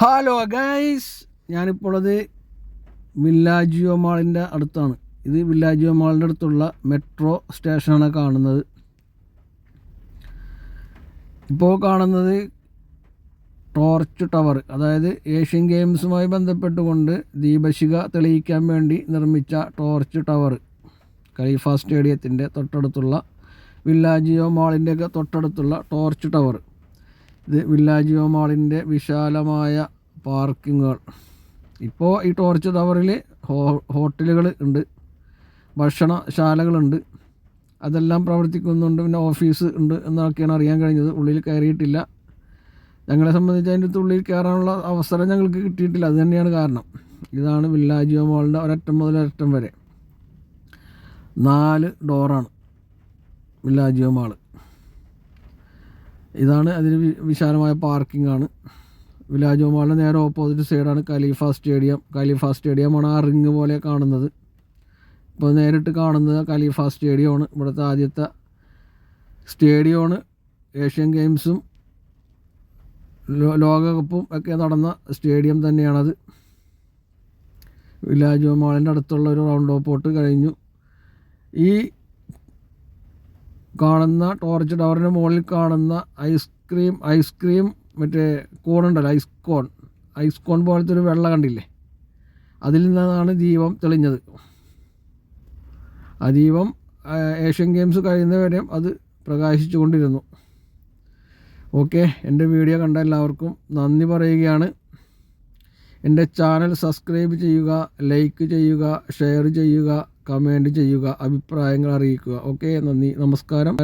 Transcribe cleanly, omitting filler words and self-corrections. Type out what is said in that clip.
Hello guys, ഞാനിപ്പോൾ അത് Villaggio മാളിൻ്റെ അടുത്താണ്. ഇത് വില്ലാജിയോ മാളിൻ്റെ അടുത്തുള്ള മെട്രോ സ്റ്റേഷനാണ് കാണുന്നത്. ഇപ്പോൾ കാണുന്നത് ടോർച്ച് ടവർ, അതായത് ഏഷ്യൻ ഗെയിംസുമായി ബന്ധപ്പെട്ടുകൊണ്ട് ദീപശിഖ തെളിയിക്കാൻ വേണ്ടി നിർമ്മിച്ച ടോർച്ച് ടവർ, ഖലീഫ സ്റ്റേഡിയത്തിൻ്റെ തൊട്ടടുത്തുള്ള വില്ലാജിയോ മാളിൻ്റെയൊക്കെ തൊട്ടടുത്തുള്ള ടോർച്ച് ടവർ. ഇത് വില്ലാജിയോ മാളിൻ്റെ വിശാലമായ പാർക്കിങ്ങുകൾ. ഇപ്പോൾ ഈ ടോർച്ച് ടവറിൽ ഹോട്ടലുകൾ ഉണ്ട്, ഭക്ഷണശാലകളുണ്ട്, അതെല്ലാം പ്രവർത്തിക്കുന്നുണ്ട്. പിന്നെ ഓഫീസ് ഉണ്ട് എന്നൊക്കെയാണ് അറിയാൻ കഴിഞ്ഞത്. ഉള്ളിൽ കയറിയിട്ടില്ല. ഞങ്ങളെ സംബന്ധിച്ച് അതിൻ്റെ ഉള്ളിൽ കയറാനുള്ള അവസരം ഞങ്ങൾക്ക് കിട്ടിയിട്ടില്ല. അത് തന്നെയാണ് കാരണം. ഇതാണ് വില്ലാജിയോ മാളിൻ്റെ ഒരറ്റം മുതൽ ഒരറ്റം വരെ 4 ഡോറാണ് വില്ലാജിയോ മാള്. ഇതാണ് അതിന് വിശാലമായ പാർക്കിംഗ് ആണ്. വില്ലാജിയോ മാളിൻ്റെ നേരെ ഓപ്പോസിറ്റ് സൈഡാണ് ഖലീഫ സ്റ്റേഡിയം. ഖലീഫ സ്റ്റേഡിയമാണ് ആ റിങ് പോലെ കാണുന്നത്. ഇപ്പോൾ നേരിട്ട് കാണുന്നത് ഖലീഫ സ്റ്റേഡിയമാണ്. ഇവിടുത്തെ ആദ്യത്തെ സ്റ്റേഡിയമാണ്. ഏഷ്യൻ ഗെയിംസും ലോകകപ്പും ഒക്കെ നടന്ന സ്റ്റേഡിയം തന്നെയാണത്. വില്ലാജിയോ മാളിൻ്റെ അടുത്തുള്ള ഒരു റൗണ്ട് ഓപ്പോട്ട് കഴിഞ്ഞു. ഈ കാണുന്ന ടോർച്ച് ടവറിൻ്റെ മുകളിൽ കാണുന്ന ഐസ്ക്രീം മറ്റേ കോണുണ്ടല്ലോ, ഐസ്കോൺ പോലത്തെ ഒരു വെള്ള കണ്ടില്ലേ, അതിൽ നിന്നാണ് ദീപം തെളിഞ്ഞത്. ആ ദീപം ഏഷ്യൻ ഗെയിംസ് കഴിയുന്നവരെയും അത് പ്രകാശിച്ചു കൊണ്ടിരുന്നു. ഓക്കെ, എൻ്റെ വീഡിയോ കണ്ട എല്ലാവർക്കും നന്ദി പറയുകയാണ്. എൻ്റെ ചാനൽ സബ്സ്ക്രൈബ് ചെയ്യുക, ലൈക്ക് ചെയ്യുക, ഷെയർ ചെയ്യുക, കമൻറ്റ് ചെയ്യുക, അഭിപ്രായങ്ങൾ അറിയിക്കുക. ഓക്കെ, നന്ദി, നമസ്കാരം.